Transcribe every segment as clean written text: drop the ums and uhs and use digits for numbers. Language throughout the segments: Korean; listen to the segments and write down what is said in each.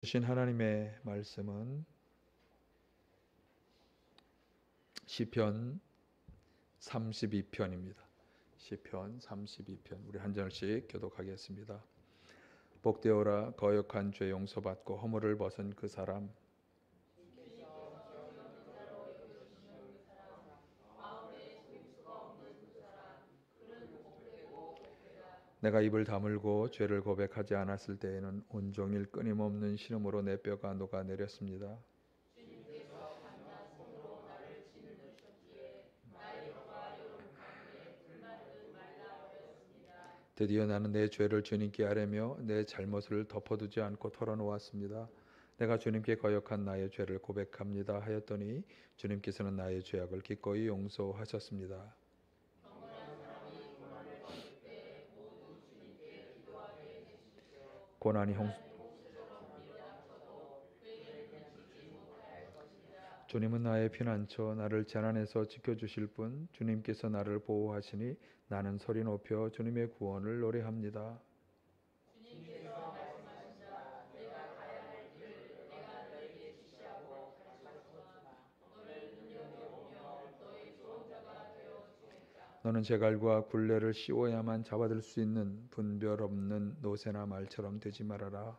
주신 하나님의 말씀은 시편 32편입니다. 시편 32편. 우리 한 절씩 교독하겠습니다. 복되어라 거역한 죄 용서받고 허물을 벗은 그 사람, 내가 입을 다물고 죄를 고백하지 않았을 때에는 온종일 끊임없는 신음으로 내 뼈가 녹아내렸습니다. 드디어 나는 내 죄를 주님께 아뢰며 내 잘못을 덮어두지 않고 털어놓았습니다. 내가 주님께 거역한 나의 죄를 고백합니다 하였더니 주님께서는 나의 죄악을 기꺼이 용서하셨습니다. 고난이 형 주님은 나의 피난처, 나를 재난에서 지켜주실 분, 주님께서 나를 보호하시니 나는 소리 높여 주님의 구원을 노래합니다. 너는 제갈과 굴레를 씌워야만 잡아들 수 있는 분별 없는 노새나 말처럼 되지 말아라.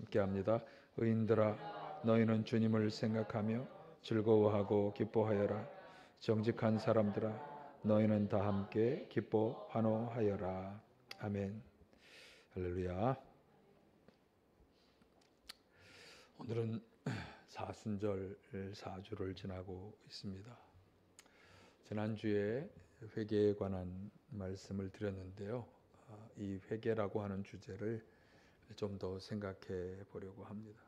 함께합니다. 의인들아, 너희는 주님을 생각하며 즐거워하고 기뻐하여라. 정직한 사람들아, 너희는 다 함께 기뻐 환호하여라. 아멘. 할렐루야. 오늘은 사순절 4주를 지나고 있습니다. 지난주에 회개에 관한 말씀을 드렸는데요. 이 회개라고 하는 주제를 좀 더 생각해 보려고 합니다.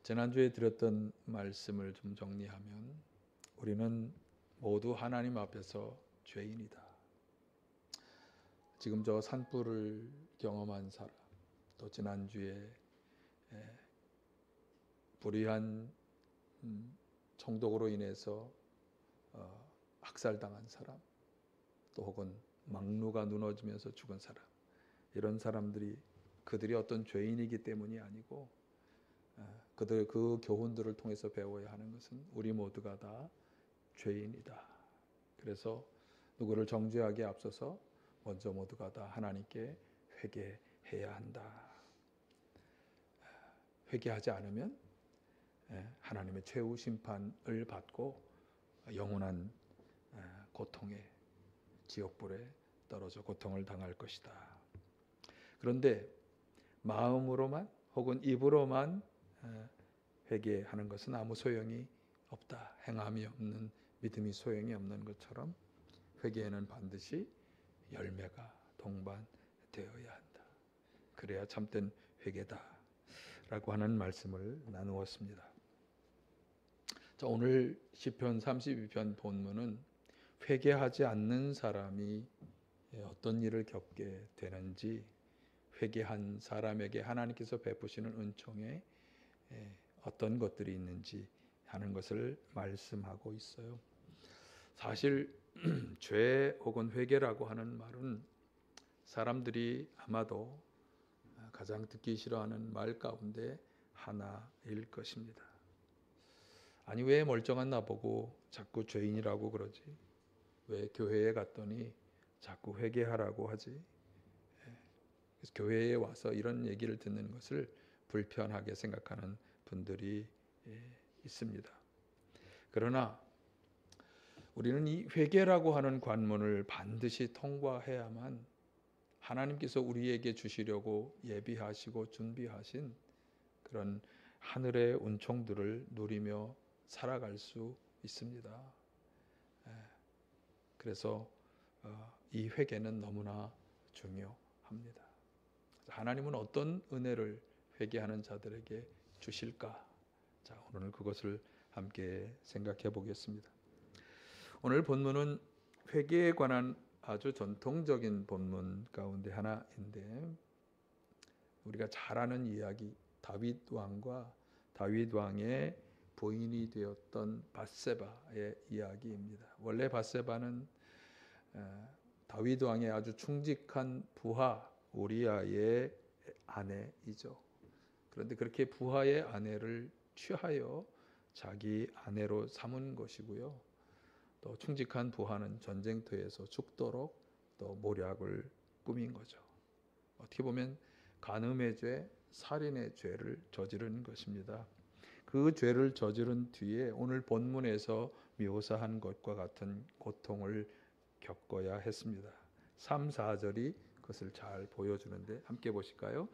지난주에 드렸던 말씀을 좀 정리하면 우리는 모두 하나님 앞에서 죄인이다. 지금 저 산불을 경험한 사람, 또 지난주에 불의한 총독으로 인해서 학살당한 사람, 또 혹은 막루가 무너지면서 죽은 사람, 이런 사람들이 그들이 어떤 죄인이기 때문이 아니고 그들 그 교훈들을 통해서 배워야 하는 것은 우리 모두가 다 죄인이다. 그래서 누구를 정죄하기에 앞서서 먼저 모두가 다 하나님께 회개해야 한다. 회개하지 않으면 하나님의 최후 심판을 받고 영원한 고통에 지옥불에 떨어져 고통을 당할 것이다. 그런데 마음으로만 혹은 입으로만 회개하는 것은 아무 소용이 없다. 행함이 없는 믿음이 소용이 없는 것처럼 회개에는 반드시 열매가 동반되어야 한다. 그래야 참된 회개다 라고 하는 말씀을 나누었습니다. 자, 오늘 시편 32편 본문은 회개하지 않는 사람이 어떤 일을 겪게 되는지, 회개한 사람에게 하나님께서 베푸시는 은총에 어떤 것들이 있는지 하는 것을 말씀하고 있어요. 사실 죄 혹은 회개라고 하는 말은 사람들이 아마도 가장 듣기 싫어하는 말 가운데 하나일 것입니다. 아니, 왜 멀쩡한 나보고 자꾸 죄인이라고 그러지? 왜 교회에 갔더니 자꾸 회개하라고 하지? 그래서 교회에 와서 이런 얘기를 듣는 것을 불편하게 생각하는 분들이 있습니다. 그러나 우리는 이 회개라고 하는 관문을 반드시 통과해야만 하나님께서 우리에게 주시려고 예비하시고 준비하신 그런 하늘의 은총들을 누리며 살아갈 수 있습니다. 그래서 이 회개는 너무나 중요합니다. 하나님은 어떤 은혜를 회개하는 자들에게 주실까? 자, 오늘 그것을 함께 생각해 보겠습니다. 오늘 본문은 회개에 관한 아주 전통적인 본문 가운데 하나인데, 우리가 잘 아는 이야기, 다윗 왕과 다윗 왕의 부인이 되었던 밧세바의 이야기입니다. 원래 밧세바는 다윗 왕의 아주 충직한 부하 우리아의 아내이죠. 그런데 그렇게 부하의 아내를 취하여 자기 아내로 삼은 것이고요. 또 충직한 부하는 전쟁터에서 죽도록 또 모략을 꾸민 거죠. 어떻게 보면 간음의 죄, 살인의 죄를 저지른 것입니다. 그 죄를 저지른 뒤에 오늘 본문에서 묘사한 것과 같은 고통을 겪어야 했습니다. 3, 4절이 그것을 잘 보여주는데 함께 보실까요?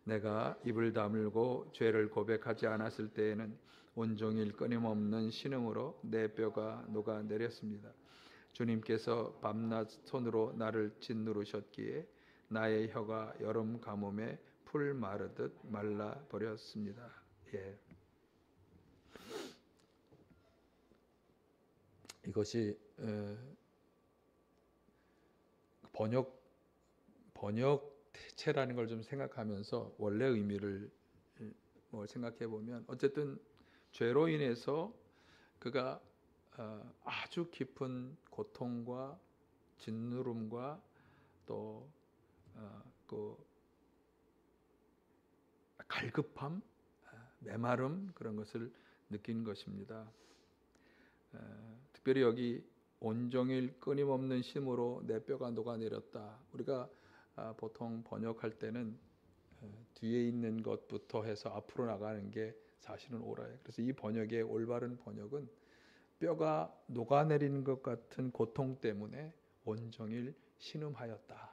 내가 입을 다물고 죄를 고백하지 않았을 때에는 온종일 끊임없는 신음으로 내 뼈가 녹아내렸습니다. 주님께서 밤낮 손으로 나를 짓누르셨기에 나의 혀가 여름 가뭄에 풀 마르듯 말라버렸습니다. 예. 이것이 번역체라는 걸 좀 생각하면서 원래 의미를 생각해 보면 어쨌든 죄로 인해서 그가 아주 깊은 고통과 짓누름과 또 그 갈급함, 메마름 그런 것을 느낀 것입니다. 특별히 여기 온종일 끊임없는 심으로 내 뼈가 녹아내렸다. 우리가 보통 번역할 때는 뒤에 있는 것부터 해서 앞으로 나가는 게 사실은 옳아요. 그래서 이 번역의 올바른 번역은 뼈가 녹아내리는 것 같은 고통 때문에 온종일 신음하였다.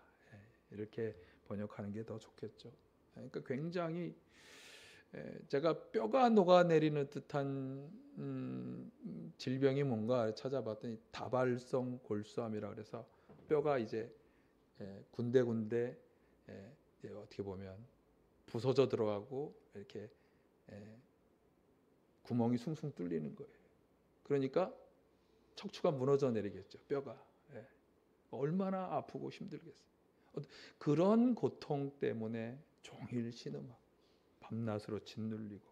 이렇게 번역하는 게 더 좋겠죠. 그러니까 굉장히 제가 뼈가 녹아내리는 듯한 질병이 뭔가 찾아봤더니 다발성 골수암이라 그래서 뼈가 이제 군데군데 어떻게 보면 부서져 들어가고 이렇게 구멍이 숭숭 뚫리는 거예요. 그러니까 척추가 무너져 내리겠죠. 뼈가 얼마나 아프고 힘들겠어요. 그런 고통 때문에 종일 신음하고 밤낮으로 짓눌리고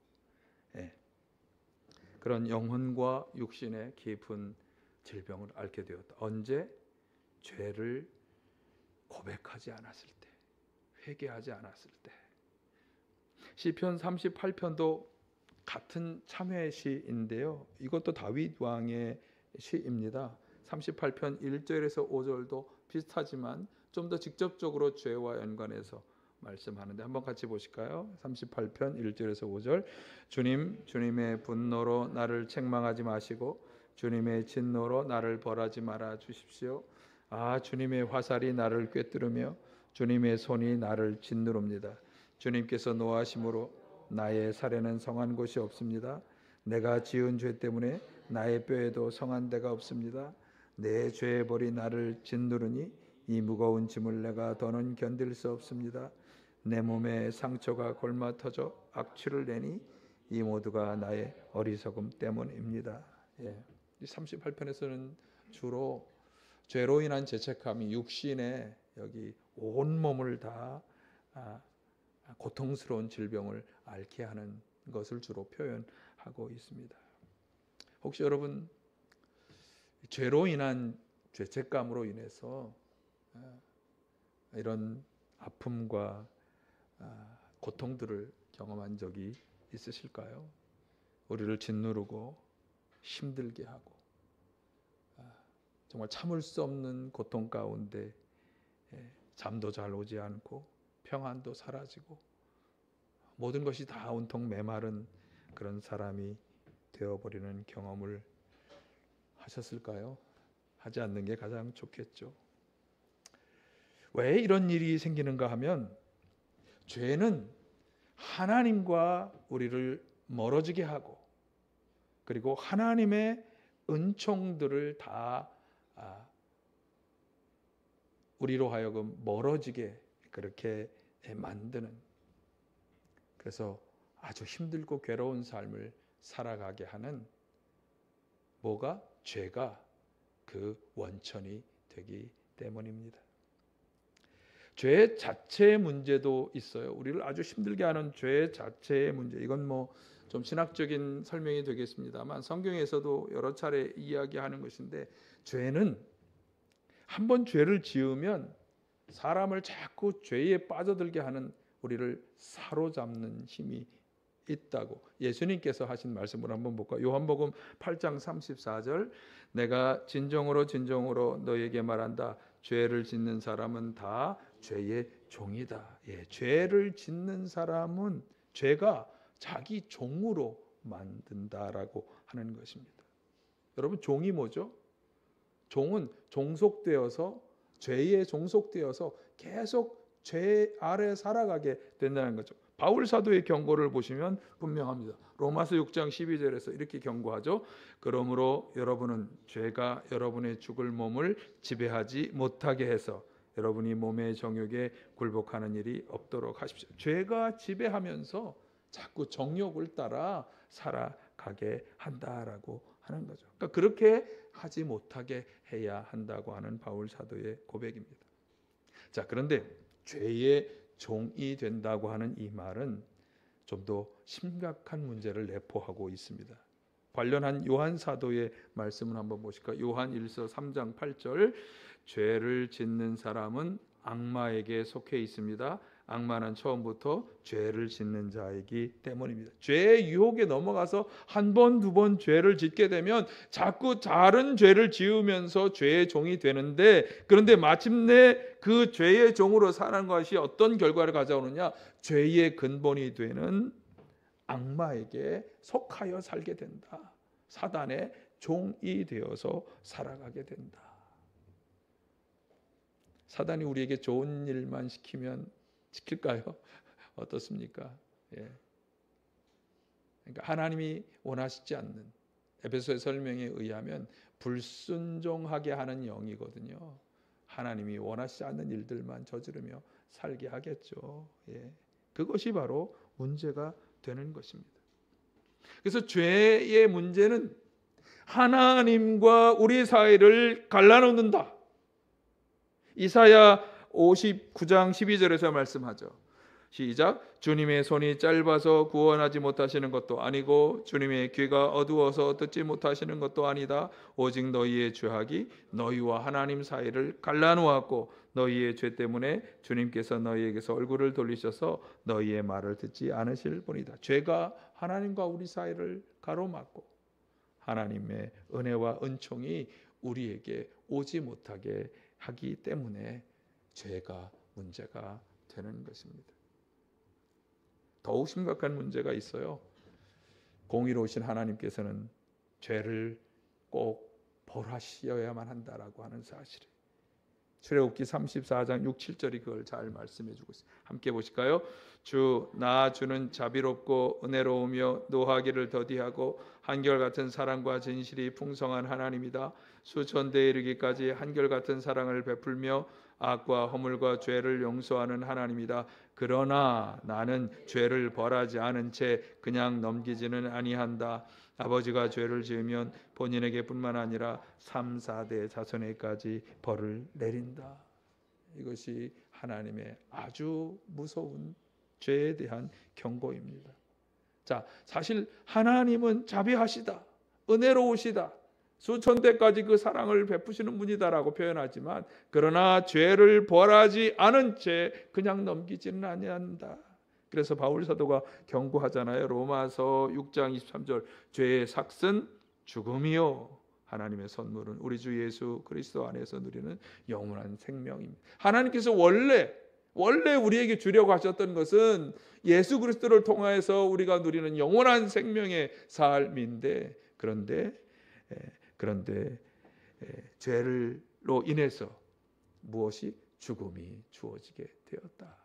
그런 영혼과 육신의 깊은 질병을 앓게 되었다. 언제? 죄를 고백하지 않았을 때, 회개하지 않았을 때. 시편 38편도 같은 참회 시인데요. 이것도 다윗 왕의 시입니다. 38편 1절에서 5절도 비슷하지만 좀 더 직접적으로 죄와 연관해서 말씀하는데 한번 같이 보실까요? 38편 1절에서 5절. 주님의 분노로 나를 책망하지 마시고 주님의 진노로 나를 벌하지 말아 주십시오. 주님의 화살이 나를 꿰뚫으며 주님의 손이 나를 짓누릅니다. 주님께서 노하심으로 나의 살에는 성한 곳이 없습니다. 내가 지은 죄 때문에 나의 뼈에도 성한 데가 없습니다. 내 죄의 벌이 나를 짓누르니 이 무거운 짐을 내가 더는 견딜 수 없습니다. 내 몸에 상처가 골마 터져 악취를 내니 이 모두가 나의 어리석음 때문입니다. 이 38편에서는 주로 죄로 인한 죄책감이 육신에 여기 온 몸을 다 고통스러운 질병을 앓게 하는 것을 주로 표현하고 있습니다. 혹시 여러분 죄로 인한 죄책감으로 인해서 이런 아픔과 고통들을 경험한 적이 있으실까요? 우리를 짓누르고 힘들게 하고 정말 참을 수 없는 고통 가운데 잠도 잘 오지 않고 평안도 사라지고 모든 것이 다 온통 메마른 그런 사람이 되어버리는 경험을 하셨을까요? 하지 않는 게 가장 좋겠죠. 왜 이런 일이 생기는가 하면 죄는 하나님과 우리를 멀어지게 하고 그리고 하나님의 은총들을 다 우리로 하여금 멀어지게 그렇게 만드는, 그래서 아주 힘들고 괴로운 삶을 살아가게 하는 뭐가? 죄가 그 원천이 되기 때문입니다. 죄 자체의 문제도 있어요. 우리를 아주 힘들게 하는 죄 자체의 문제. 이건 좀 신학적인 설명이 되겠습니다만 성경에서도 여러 차례 이야기하는 것인데 죄는 한번 죄를 지으면 사람을 자꾸 죄에 빠져들게 하는 우리를 사로잡는 힘이 있다고 예수님께서 하신 말씀을 한번 볼까요? 요한복음 8장 34절 내가 진정으로 너에게 말한다. 죄를 짓는 사람은 다 죄의 종이다. 죄를 짓는 사람은 죄가 자기 종으로 만든다라고 하는 것입니다. 여러분 종이 뭐죠? 종은 종속되어서 죄에 종속되어서 계속 죄 아래 살아가게 된다는 거죠. 바울 사도의 경고를 보시면 분명합니다. 로마서 6장 12절에서 이렇게 경고하죠. 그러므로 여러분은 죄가 여러분의 죽을 몸을 지배하지 못하게 해서 여러분이 몸의 정욕에 굴복하는 일이 없도록 하십시오. 죄가 지배하면서 자꾸 정욕을 따라 살아가게 한다라고 하는 거죠. 그러니까 그렇게 하지 못하게 해야 한다고 하는 바울 사도의 고백입니다. 자, 그런데 죄의 종이 된다고 하는 이 말은 좀 더 심각한 문제를 내포하고 있습니다. 관련한 요한 사도의 말씀을 한번 보실까요? 요한 1서 3장 8절 죄를 짓는 사람은 악마에게 속해 있습니다. 악마는 처음부터 죄를 짓는 자이기 때문입니다. 죄의 유혹에 넘어가서 한 번, 두 번 죄를 짓게 되면 자꾸 다른 죄를 지으면서 죄의 종이 되는데, 그런데 마침내 그 죄의 종으로 사는 것이 어떤 결과를 가져오느냐? 죄의 근본이 되는 악마에게 속하여 살게 된다. 사단의 종이 되어서 살아가게 된다. 사단이 우리에게 좋은 일만 시킬까요? 어떻습니까? 그러니까 하나님이 원하시지 않는, 에베소의 설명에 의하면 불순종하게 하는 영이거든요. 하나님이 원하시지 않는 일들만 저지르며 살게 하겠죠. 그것이 바로 문제가 되는 것입니다. 그래서 죄의 문제는 하나님과 우리 사이를 갈라놓는다. 이사야 59장 12절에서 말씀하죠. 시작. 주님의 손이 짧아서 구원하지 못하시는 것도 아니고 주님의 귀가 어두워서 듣지 못하시는 것도 아니다. 오직 너희의 죄악이 너희와 하나님 사이를 갈라놓았고 너희의 죄 때문에 주님께서 너희에게서 얼굴을 돌리셔서 너희의 말을 듣지 않으실 뿐이다. 죄가 하나님과 우리 사이를 가로막고 하나님의 은혜와 은총이 우리에게 오지 못하게 하기 때문에 죄가 문제가 되는 것입니다. 더욱 심각한 문제가 있어요. 공의로우신 하나님께서는 죄를 꼭 벌하셔야만 한다라고 하는 사실이 출애굽기 34장 6, 7절이 그걸 잘 말씀해 주고 있어요. 함께 보실까요? 주는 자비롭고 은혜로우며 노하기를 더디하고 한결같은 사랑과 진실이 풍성한 하나님이다. 수천대에 이르기까지 한결같은 사랑을 베풀며 악과 허물과 죄를 용서하는 하나님이다. 그러나 나는 죄를 벌하지 않은 채 그냥 넘기지는 아니한다. 아버지가 죄를 지으면 본인에게 뿐만 아니라 3, 4대 자손에까지 벌을 내린다. 이것이 하나님의 아주 무서운 죄에 대한 경고입니다. 자, 사실 하나님은 자비하시다, 은혜로우시다, 수천대까지 그 사랑을 베푸시는 분이다라고 표현하지만 그러나 죄를 벌하지 않은 채 그냥 넘기지는 아니한다. 그래서 바울 사도가 경고하잖아요. 로마서 6장 23절 죄의 삭은 죽음이요 하나님의 선물은 우리 주 예수 그리스도 안에서 누리는 영원한 생명입니다. 하나님께서 원래 우리에게 주려고 하셨던 것은 예수 그리스도를 통하여서 우리가 누리는 영원한 생명의 삶인데 그런데 죄로 인해서 무엇이 죽음이 주어지게 되었다.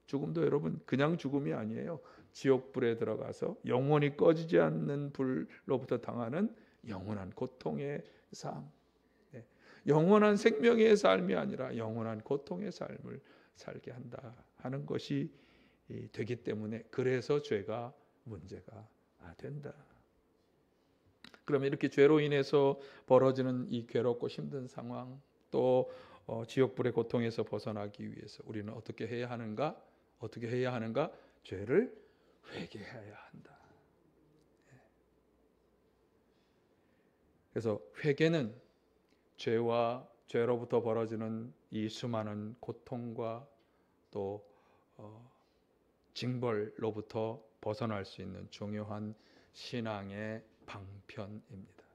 죽음도 여러분 그냥 죽음이 아니에요. 지옥불에 들어가서 영원히 꺼지지 않는 불로부터 당하는 영원한 고통의 삶, 영원한 생명의 삶이 아니라 영원한 고통의 삶을 살게 한다 하는 것이 되기 때문에 그래서 죄가 문제가 된다. 그러면 이렇게 죄로 인해서 벌어지는 이 괴롭고 힘든 상황, 또 지옥불의 고통에서 벗어나기 위해서 우리는 어떻게 해야 하는가? 죄를 회개해야 한다. 그래서 회개는 죄와 죄로부터 벌어지는 이 수많은 고통과 또 징벌로부터 벗어날 수 있는 중요한 신앙의 방편입니다.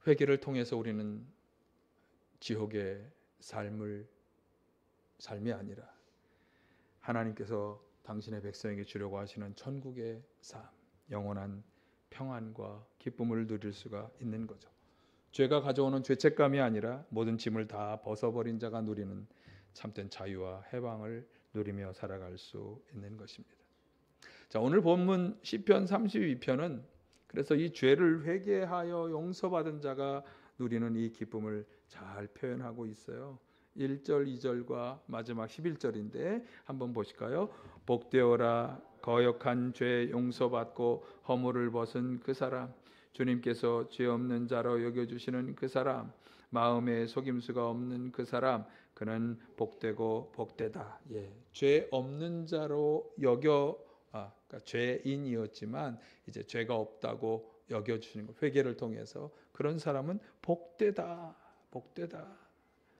회개를 통해서 우리는 지옥의 삶이 아니라 하나님께서 당신의 백성에게 주려고 하시는 천국의 삶, 영원한 평안과 기쁨을 누릴 수가 있는 거죠. 죄가 가져오는 죄책감이 아니라 모든 짐을 다 벗어버린 자가 누리는 참된 자유와 해방을 누리며 살아갈 수 있는 것입니다. 자, 오늘 본문 시편 32편은 그래서 이 죄를 회개하여 용서받은 자가 누리는 이 기쁨을 잘 표현하고 있어요. 1절, 2절과 마지막 11절인데 한번 보실까요? 복되어라 거역한 죄 용서받고 허물을 벗은 그 사람, 주님께서 죄 없는 자로 여겨주시는 그 사람, 마음에 속임수가 없는 그 사람, 그는 복되고 복되다. 죄 없는 자로 그러니까 죄인이었지만 이제 죄가 없다고 여겨주시는 것, 회개를 통해서 그런 사람은 복되다, 복되다.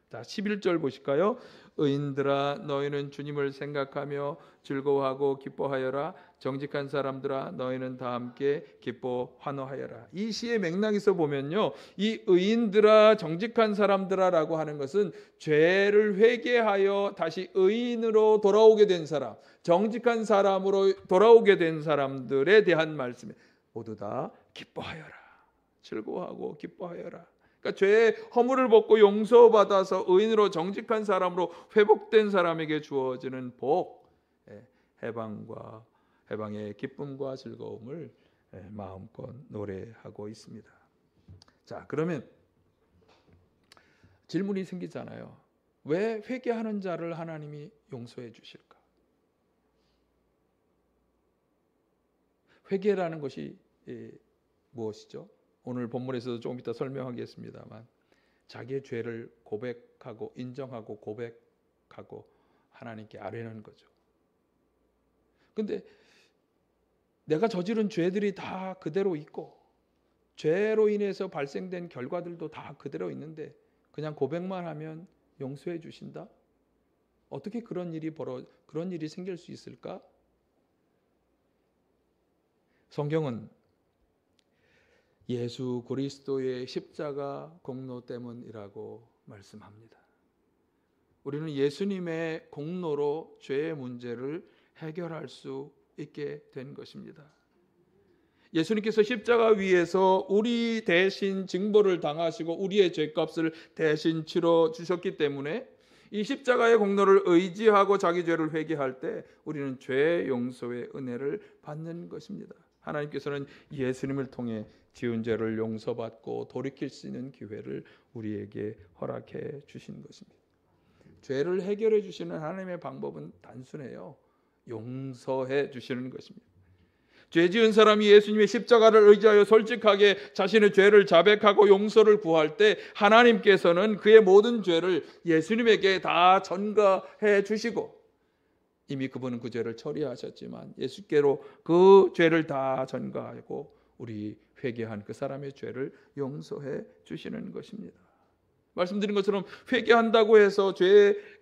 자, 11절 보실까요? 의인들아 너희는 주님을 생각하며 즐거워하고 기뻐하여라. 정직한 사람들아 너희는 다 함께 기뻐 환호하여라. 이 시의 맥락에서 보면요, 이 의인들아 정직한 사람들아라고 하는 것은 죄를 회개하여 다시 의인으로 돌아오게 된 사람, 정직한 사람으로 돌아오게 된 사람들에 대한 말씀에 모두 다 기뻐하여라, 즐거워하고 기뻐하여라. 그러니까 죄의 허물을 벗고 용서받아서 의인으로 정직한 사람으로 회복된 사람에게 주어지는 복, 해방의 기쁨과 즐거움을 마음껏 노래하고 있습니다. 자, 그러면 질문이 생기잖아요. 왜 회개하는 자를 하나님이 용서해 주실까? 회개라는 것이 무엇이죠? 오늘 본문에서도 조금 이따 설명하겠습니다만 자기의 죄를 고백하고 인정하고 고백하고 하나님께 아뢰는 거죠. 근데 내가 저지른 죄들이 다 그대로 있고 죄로 인해서 발생된 결과들도 다 그대로 있는데 그냥 고백만 하면 용서해 주신다? 어떻게 그런 일이 생길 수 있을까? 성경은 예수 그리스도의 십자가 공로 때문이라고 말씀합니다. 우리는 예수님의 공로로 죄의 문제를 해결할 수 있게 된 것입니다. 예수님께서 십자가 위에서 우리 대신 징벌을 당하시고 우리의 죄값을 대신 치러 주셨기 때문에 이 십자가의 공로를 의지하고 자기 죄를 회개할 때 우리는 죄 용서의 은혜를 받는 것입니다. 하나님께서는 예수님을 통해 지은 죄를 용서받고 돌이킬 수 있는 기회를 우리에게 허락해 주신 것입니다. 죄를 해결해 주시는 하나님의 방법은 단순해요. 용서해 주시는 것입니다. 죄 지은 사람이 예수님의 십자가를 의지하여 솔직하게 자신의 죄를 자백하고 용서를 구할 때 하나님께서는 그의 모든 죄를 예수님에게 다 전가해 주시고 이미 그분은 그 죄를 처리하셨지만 예수께로 그 죄를 다 전가하고 우리 회개한 그 사람의 죄를 용서해 주시는 것입니다. 말씀드린 것처럼 회개한다고 해서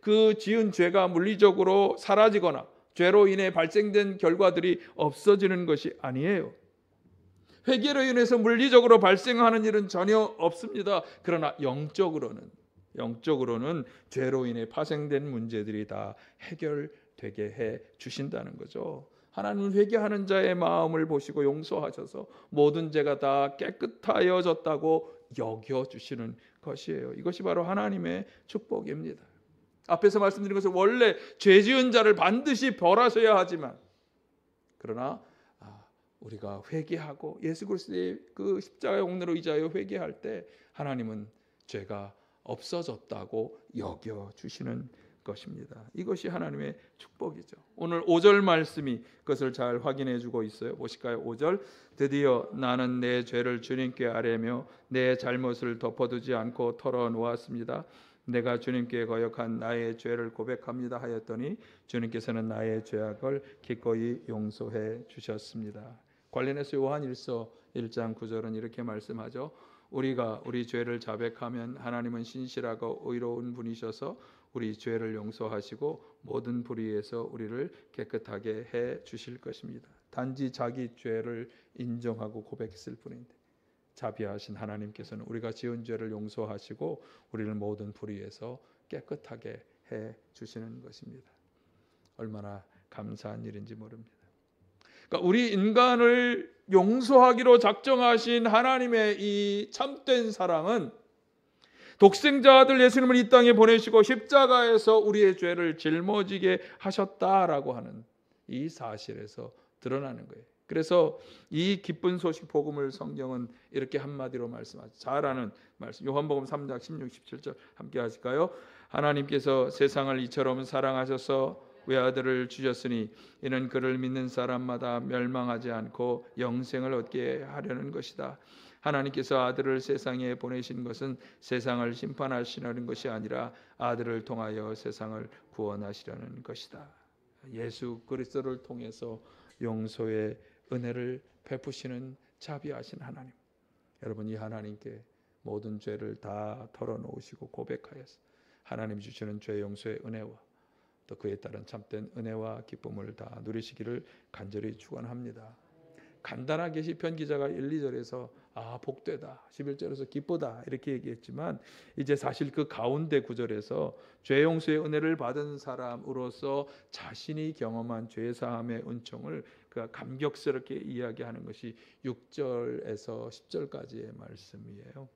그 지은 죄가 물리적으로 사라지거나 죄로 인해 발생된 결과들이 없어지는 것이 아니에요. 회개로 인해서 물리적으로 발생하는 일은 전혀 없습니다. 그러나 영적으로는 죄로 인해 파생된 문제들이 다 해결되게 해 주신다는 거죠. 하나님은 회개하는 자의 마음을 보시고 용서하셔서 모든 죄가 다 깨끗하여졌다고 여겨주시는 것이에요. 이것이 바로 하나님의 축복입니다. 앞에서 말씀드린 것은 원래 죄 지은 자를 반드시 벌하셔야 하지만 그러나 우리가 회개하고 예수 그리스도의 그 십자가의 공로를 의지하여 회개할 때 하나님은 죄가 없어졌다고 여겨주시는 것입니다. 이것이 하나님의 축복이죠. 오늘 5절 말씀이 그것을 잘 확인해 주고 있어요. 보실까요? 5절 드디어 나는 내 죄를 주님께 아뢰며 내 잘못을 덮어두지 않고 털어놓았습니다. 내가 주님께 거역한 나의 죄를 고백합니다 하였더니 주님께서는 나의 죄악을 기꺼이 용서해 주셨습니다. 관련해서 요한일서 1장 9절은 이렇게 말씀하죠. 우리가 우리 죄를 자백하면 하나님은 신실하고 의로운 분이셔서 우리 죄를 용서하시고 모든 불의에서 우리를 깨끗하게 해 주실 것입니다. 단지 자기 죄를 인정하고 고백했을 뿐인데 자비하신 하나님께서는 우리가 지은 죄를 용서하시고 우리를 모든 불의에서 깨끗하게 해 주시는 것입니다. 얼마나 감사한 일인지 모릅니다. 그러니까 우리 인간을 용서하기로 작정하신 하나님의 이 참된 사랑은 독생자 아들 예수님을 이 땅에 보내시고 십자가에서 우리의 죄를 짊어지게 하셨다라고 하는 이 사실에서 드러나는 거예요. 그래서 이 기쁜 소식 복음을 성경은 이렇게 한마디로 말씀하죠. 잘 아는 말씀. 요한복음 3장 16, 17절 함께 하실까요? 하나님께서 세상을 이처럼 사랑하셔서 외아들을 주셨으니 이는 그를 믿는 사람마다 멸망하지 않고 영생을 얻게 하려는 것이다. 하나님께서 아들을 세상에 보내신 것은 세상을 심판하시려는 것이 아니라 아들을 통하여 세상을 구원하시려는 것이다. 예수 그리스도를 통해서 용서의 은혜를 베푸시는 자비하신 하나님. 여러분, 이 하나님께 모든 죄를 다 털어놓으시고 고백하여서 하나님 주시는 죄 용서의 은혜와 또 그에 따른 참된 은혜와 기쁨을 다 누리시기를 간절히 축원합니다. 간단하게 시편 기자가 1, 2절에서 복되다, 11절에서 기쁘다 이렇게 얘기했지만 이제 사실 그 가운데 구절에서 죄 용서의 은혜를 받은 사람으로서 자신이 경험한 죄 사함의 은총을 그가 감격스럽게 이야기하는 것이 6절에서 10절까지의 말씀이에요.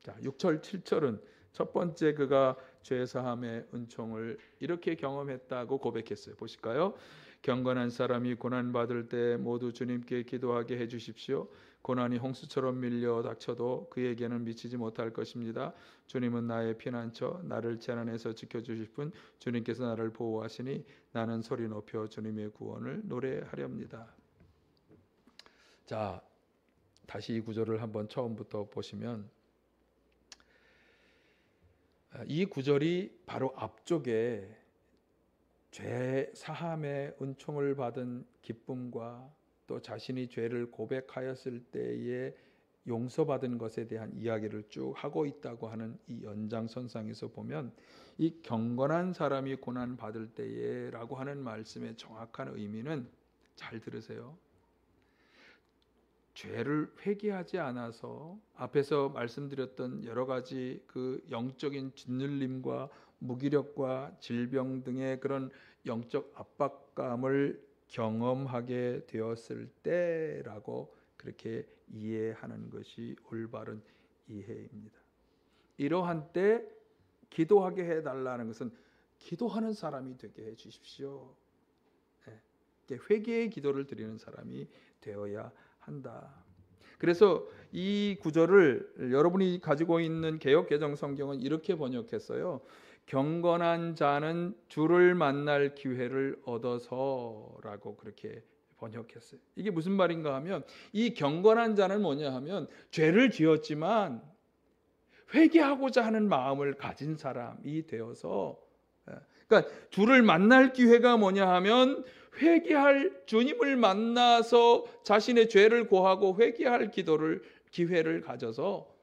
자, 6절, 7절은 첫 번째 그가 죄 사함의 은총을 이렇게 경험했다고 고백했어요. 보실까요? 경건한 사람이 고난받을 때 모두 주님께 기도하게 해주십시오. 고난이 홍수처럼 밀려 닥쳐도 그에게는 미치지 못할 것입니다. 주님은 나의 피난처, 나를 재난에서 지켜주실 분, 주님께서 나를 보호하시니 나는 소리 높여 주님의 구원을 노래하렵니다. 자, 다시 이 구절을 한번 처음부터 보시면 이 구절이 바로 앞쪽에 죄 사함의 은총을 받은 기쁨과 또 자신이 죄를 고백하였을 때에 용서받은 것에 대한 이야기를 쭉 하고 있다고 하는 이 연장선상에서 보면 이 경건한 사람이 고난 받을 때에라고 하는 말씀의 정확한 의미는, 잘 들으세요, 죄를 회개하지 않아서 앞에서 말씀드렸던 여러 가지 그 영적인 짓눌림과 무기력과 질병 등의 그런 영적 압박감을 경험하게 되었을 때라고 그렇게 이해하는 것이 올바른 이해입니다. 이러한 때 기도하게 해달라는 것은 기도하는 사람이 되게 해주십시오. 회개의 기도를 드리는 사람이 되어야 한다. 그래서 이 구절을 여러분이 가지고 있는 개역개정 성경은 이렇게 번역했어요. 경건한 자는 주를 만날 기회를 얻어서라고 그렇게 번역했어요. 이게 무슨 말인가 하면 이 경건한 자는 뭐냐 하면 죄를 지었지만 회개하고자 하는 마음을 가진 사람이 되어서, 그러니까 주를 만날 기회가 뭐냐 하면 회개할, 주님을 만나서 자신의 죄를 고하고 회개할 기회를 가져서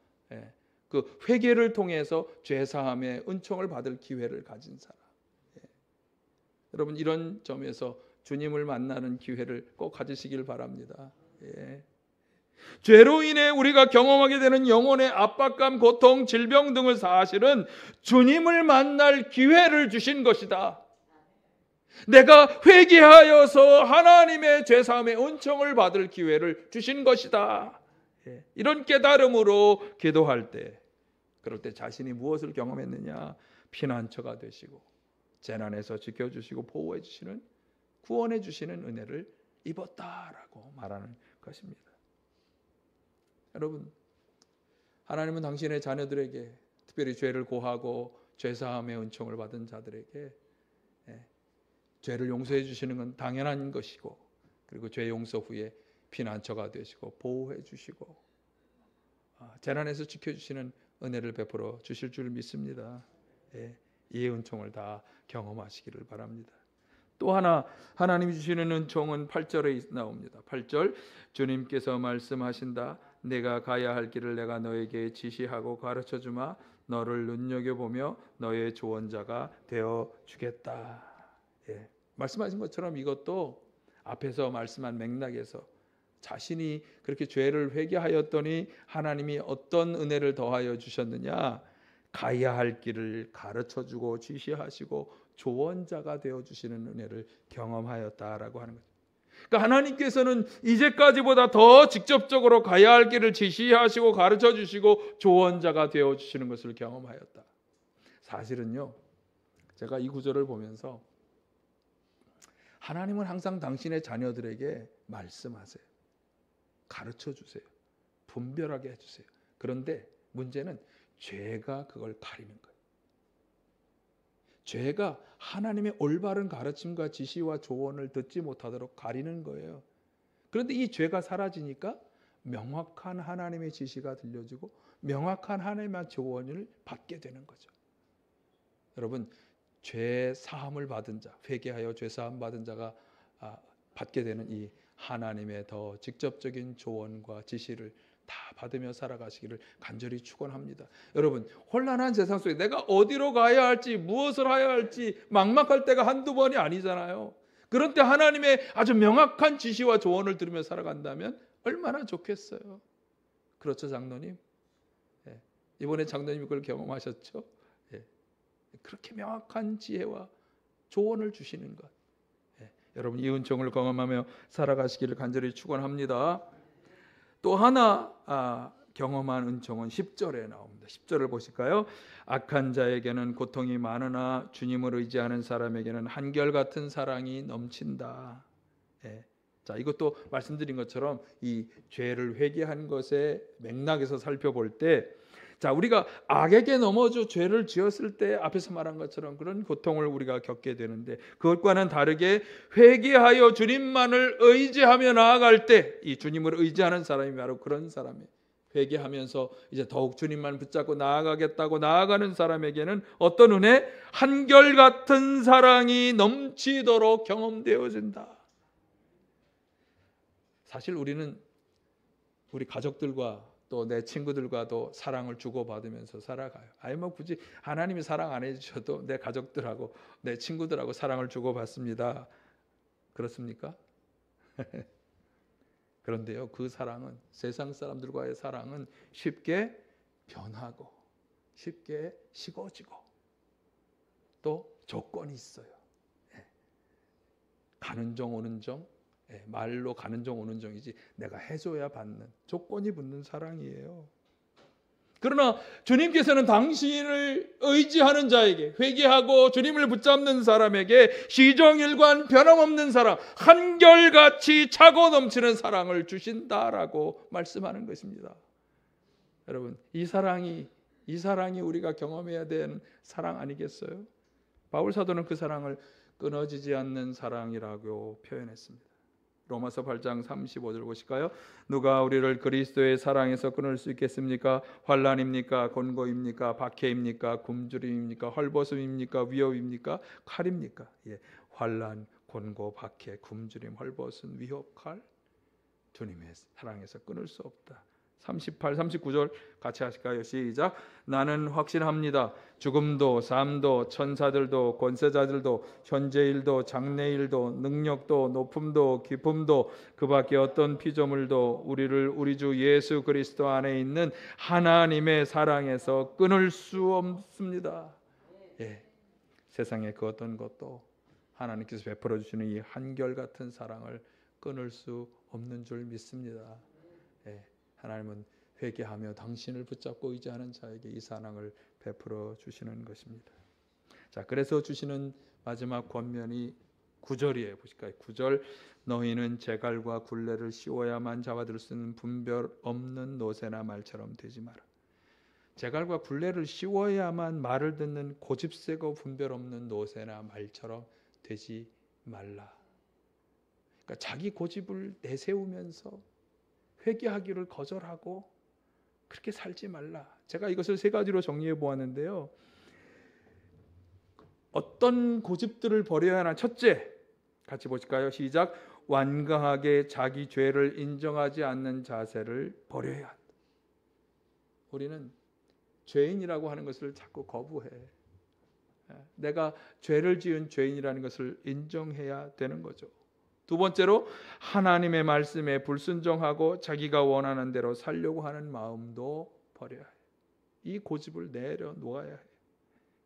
그 회개를 통해서 죄 사함의 은총을 받을 기회를 가진 사람. 여러분, 이런 점에서 주님을 만나는 기회를 꼭 가지시길 바랍니다. 죄로 인해 우리가 경험하게 되는 영혼의 압박감, 고통, 질병 등을 사실은 주님을 만날 기회를 주신 것이다. 내가 회개하여서 하나님의 죄사함의 은총을 받을 기회를 주신 것이다. 이런 깨달음으로 기도할 때, 그럴 때 자신이 무엇을 경험했느냐? 피난처가 되시고 재난에서 지켜주시고 보호해 주시는, 구원해 주시는 은혜를 입었다라고 말하는 것입니다. 여러분, 하나님은 당신의 자녀들에게, 특별히 죄를 고하고 죄사함의 은총을 받은 자들에게 죄를 용서해 주시는 건 당연한 것이고, 그리고 죄 용서 후에 피난처가 되시고 보호해 주시고 재난에서 지켜주시는 은혜를 베풀어 주실 줄 믿습니다. 이 은총을 다 경험하시기를 바랍니다. 또 하나 하나님이 주시는 은총은 8절에 나옵니다. 8절, 주님께서 말씀하신다. 내가 가야 할 길을 내가 너에게 지시하고 가르쳐주마. 너를 눈여겨보며 너의 조언자가 되어주겠다. 예. 말씀하신 것처럼 이것도 앞에서 말씀한 맥락에서 자신이 그렇게 죄를 회개하였더니 하나님이 어떤 은혜를 더하여 주셨느냐, 가야 할 길을 가르쳐주고 지시하시고 조언자가 되어주시는 은혜를 경험하였다라고 하는 거죠. 그러니까 하나님께서는 이제까지보다 더 직접적으로 가야 할 길을 지시하시고 가르쳐주시고 조언자가 되어주시는 것을 경험하였다. 사실은요, 제가 이 구절을 보면서 하나님은 항상 당신의 자녀들에게 말씀하세요. 가르쳐주세요. 분별하게 해주세요. 그런데 문제는 죄가 그걸 가리는 거예요. 죄가 하나님의 올바른 가르침과 지시와 조언을 듣지 못하도록 가리는 거예요. 그런데 이 죄가 사라지니까 명확한 하나님의 지시가 들려지고 명확한 하나님의 조언을 받게 되는 거죠. 여러분, 죄 사함을 받은 자, 회개하여 죄 사함 받은 자가 받게 되는 이 하나님의 더 직접적인 조언과 지시를 다 받으며 살아가시기를 간절히 축원합니다. 여러분, 혼란한 세상 속에 내가 어디로 가야 할지, 무엇을 해야 할지 막막할 때가 한두 번이 아니잖아요. 그런 때 하나님의 아주 명확한 지시와 조언을 들으며 살아간다면 얼마나 좋겠어요. 그렇죠, 장로님? 예. 이번에 장로님 그걸 경험하셨죠? 예. 그렇게 명확한 지혜와 조언을 주시는 것. 예. 여러분, 이 은총을 경험하며 살아가시기를 간절히 축원합니다. 또 하나 경험한 은총은 10절에 나옵니다. 10절을 보실까요? 악한 자에게는 고통이 많으나 주님을 의지하는 사람에게는 한결같은 사랑이 넘친다. 예. 자, 이것도 말씀드린 것처럼 이 죄를 회개한 것의 맥락에서 살펴볼 때, 자, 우리가 악에게 넘어져 죄를 지었을 때 앞에서 말한 것처럼 그런 고통을 우리가 겪게 되는데, 그것과는 다르게 회개하여 주님만을 의지하며 나아갈 때, 이 주님을 의지하는 사람이 바로 그런 사람이에요. 회개하면서 이제 더욱 주님만 붙잡고 나아가겠다고 나아가는 사람에게는 어떤 은혜? 한결같은 사랑이 넘치도록 경험되어진다. 사실 우리는 우리 가족들과 또 내 친구들과도 사랑을 주고받으면서 살아가요. 아니 뭐 굳이 하나님이 사랑 안 해주셔도 내 가족들하고 내 친구들하고 사랑을 주고받습니다. 그렇습니까? 그런데요, 그 사랑은, 세상 사람들과의 사랑은 쉽게 변하고 쉽게 식어지고 또 조건이 있어요. 가는 정 오는 정, 말로 가는 정 오는 정이지 내가 해줘야 받는, 조건이 붙는 사랑이에요. 그러나 주님께서는 당신을 의지하는 자에게, 회개하고 주님을 붙잡는 사람에게 시종일관 변함없는 사랑, 한결같이 차고 넘치는 사랑을 주신다라고 말씀하는 것입니다. 여러분, 이 사랑이 우리가 경험해야 되는 사랑 아니겠어요? 바울 사도는 그 사랑을 끊어지지 않는 사랑이라고 표현했습니다. 로마서 8장 35절 보실까요? 누가 우리를 그리스도의 사랑에서 끊을 수 있겠습니까? 환난입니까? 곤고입니까? 박해입니까? 굶주림입니까? 헐벗음입니까? 위협입니까? 칼입니까? 예, 환난, 곤고, 박해, 굶주림, 헐벗음, 위협, 칼, 주님의 사랑에서 끊을 수 없다. 38, 39절 같이 하실까요? 시작. 나는 확신합니다. 죽음도 삶도 천사들도 권세자들도 현재일도 장래일도 능력도 높음도 깊음도 그 밖에 어떤 피조물도 우리를 우리 주 예수 그리스도 안에 있는 하나님의 사랑에서 끊을 수 없습니다. 예, 세상의 그 어떤 것도 하나님께서 베풀어 주시는 이 한결같은 사랑을 끊을 수 없는 줄 믿습니다. 예. 하나님은 회개하며 당신을 붙잡고 의지하는 자에게 이 사랑을 베풀어 주시는 것입니다. 자, 그래서 주시는 마지막 권면이 9절이에요. 보실까요? 9절. 너희는 재갈과 굴레를 씌워야만 잡아들 수 있는 분별 없는 노새나 말처럼 되지 마라. 재갈과 굴레를 씌워야만 말을 듣는 고집세고 분별 없는 노새나 말처럼 되지 말라. 그러니까 자기 고집을 내세우면서 회개하기를 거절하고 그렇게 살지 말라. 제가 이것을 세 가지로 정리해 보았는데요. 어떤 고집들을 버려야 하나? 첫째, 같이 보실까요? 시작. 완강하게 자기 죄를 인정하지 않는 자세를 버려야 한다. 우리는 죄인이라고 하는 것을 자꾸 거부해. 내가 죄를 지은 죄인이라는 것을 인정해야 되는 거죠. 두 번째로 하나님의 말씀에 불순종하고 자기가 원하는 대로 살려고 하는 마음도 버려야 해. 이 고집을 내려놓아야 해.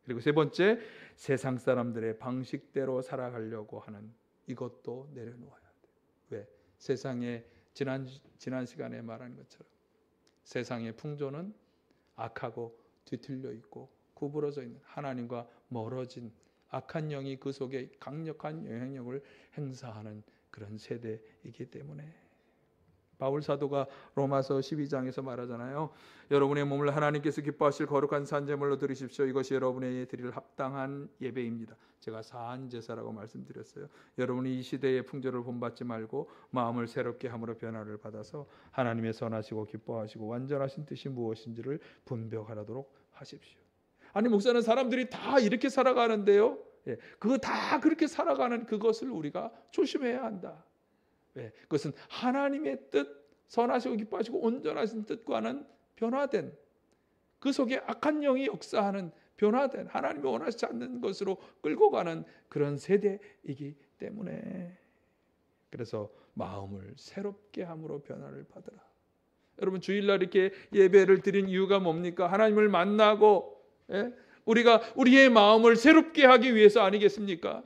그리고 세 번째, 세상 사람들의 방식대로 살아가려고 하는 이것도 내려놓아야 돼. 왜? 세상에 지난 시간에 말한 것처럼 세상의 풍조는 악하고 뒤틀려 있고 구부러져 있는, 하나님과 멀어진 악한 영이 그 속에 강력한 영향력을 행사하는 그런 세대이기 때문에 바울 사도가 로마서 12장에서 말하잖아요. 여러분의 몸을 하나님께서 기뻐하실 거룩한 산제물로 드리십시오. 이것이 여러분의 드릴 합당한 예배입니다. 제가 사한 제사라고 말씀드렸어요. 여러분이 이 시대의 풍조를 본받지 말고 마음을 새롭게 함으로 변화를 받아서 하나님의 선하시고 기뻐하시고 완전하신 뜻이 무엇인지를 분별하도록 하십시오. 아니, 목사는 사람들이 다 이렇게 살아가는데요. 그거 다 그렇게 살아가는 그것을 우리가 조심해야 한다. 왜? 그것은 하나님의 뜻, 선하시고 기뻐하시고 온전하신 뜻과는 변화된, 그 속에 악한 영이 역사하는 변화된, 하나님이 원하지 않는 것으로 끌고 가는 그런 세대이기 때문에, 그래서 마음을 새롭게 함으로 변화를 받으라. 여러분, 주일날 이렇게 예배를 드린 이유가 뭡니까? 하나님을 만나고 우리가 우리의 마음을 새롭게 하기 위해서 아니겠습니까?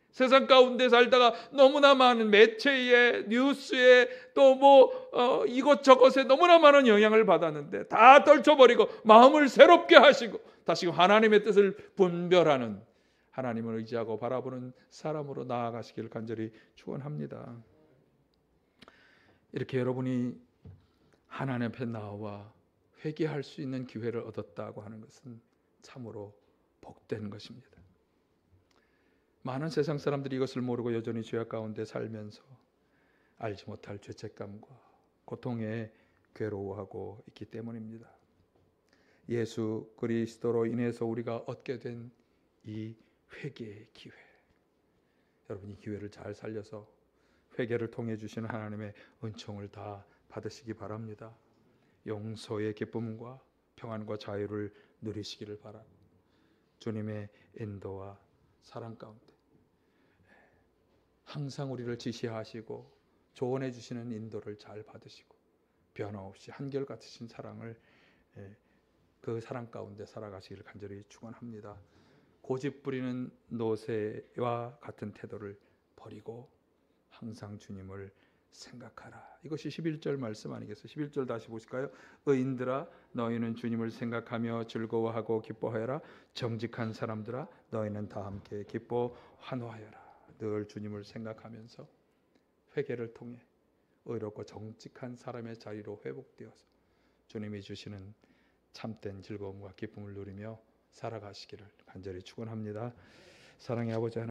세상 가운데 살다가 너무나 많은 매체에, 뉴스에, 또 이것저것에 너무나 많은 영향을 받았는데 다 떨쳐버리고 마음을 새롭게 하시고 다시 하나님의 뜻을 분별하는, 하나님을 의지하고 바라보는 사람으로 나아가시기를 간절히 축원합니다. 이렇게 여러분이 하나님 앞에 나와 회개할 수 있는 기회를 얻었다고 하는 것은 참으로 복된 것입니다. 많은 세상 사람들이 이것을 모르고 여전히 죄악 가운데 살면서 알지 못할 죄책감과 고통에 괴로워하고 있기 때문입니다. 예수 그리스도로 인해서 우리가 얻게 된 이 회개의 기회, 여러분 이 기회를 잘 살려서 회개를 통해 주시는 하나님의 은총을 다 받으시기 바랍니다. 용서의 기쁨과 평안과 자유를 누리시기를 바라고, 주님의 인도와 사랑 가운데 항상 우리를 지시하시고 조언해 주시는 인도를 잘 받으시고 변함없이 한결같으신 사랑을, 그 사랑 가운데 살아가시기를 간절히 축원합니다. 고집 부리는 노새와 같은 태도를 버리고 항상 주님을 생각하라. 이것이 11절 말씀 아니겠어요? 11절 다시 보실까요? 의인들아 너희는 주님을 생각하며 즐거워하고 기뻐하여라. 정직한 사람들아 너희는 다 함께 기뻐 환호하여라. 늘 주님을 생각하면서 회개를 통해 의롭고 정직한 사람의 자리로 회복되어서 주님이 주시는 참된 즐거움과 기쁨을 누리며 살아가시기를 간절히 축원합니다. 사랑의 아버지 하나님,